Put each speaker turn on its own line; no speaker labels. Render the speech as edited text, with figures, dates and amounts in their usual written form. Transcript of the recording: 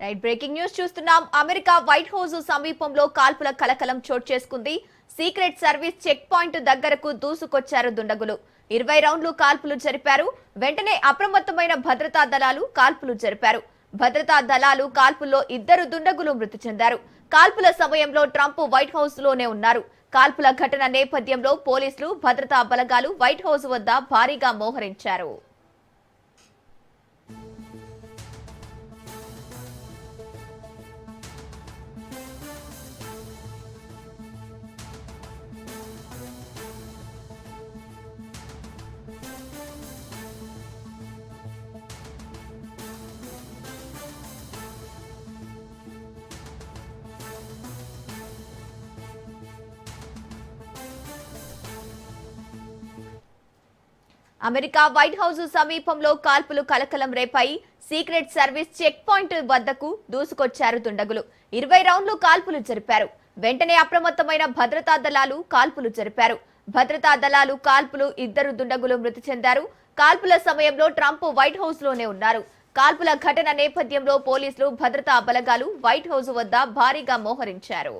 Right breaking news చూస్తున్నాం. America white house సమీపంలో కాల్పుల కలకలం చోటు చేసుకుంది. సీక్రెట్ సర్వీస్ చెక్ పాయింట్ దగ్గరకు దూసుకొచ్చారు దుండగులు. 20 రౌండ్లు కాల్పులు జరిపారు. వెంటనే అప్రమత్తమైన భద్రతా దళాలు కాల్పులు జరిపారు. భద్రతా దళాలు కాల్పుల్లో 2 దుండగులు మృతి చెందారు. కాల్పుల సమయంలో ట్రంప్ వైట్ హౌస్ లోనే ఉన్నారు. కాల్పుల ఘటన నేపథ్యంలో పోలీసులు, భద్రతా బలగాలు వైట్ హౌస్ వద్ద భారీగా మోహరించారు. అమెరికా వైట్ హౌస్ సమీపంలో కాల్పులు కలకలం రేపాయి. సీక్రెట్ సర్వీస్ చెక్ పాయింట్ వద్దకు దూసుకొచ్చారు దుండగులు. 20 రౌండ్లు కాల్పులు జరిపారు. వెంటనే అప్రమత్తమైన భద్రతా దళాలు కాల్పులు జరిపారు. భద్రతా దళాలు కాల్పులు 2 దుండగులు మృతి చెందారు. కాల్పుల సమయంలో ట్రంప్ వైట్ హౌస్ లోనే ఉన్నారు. కాల్పుల ఘటన నేపథ్యంలో పోలీసులు, భద్రతా బలగాలు వైట్ హౌస్ వద్ద భారీగా మోహరించారు.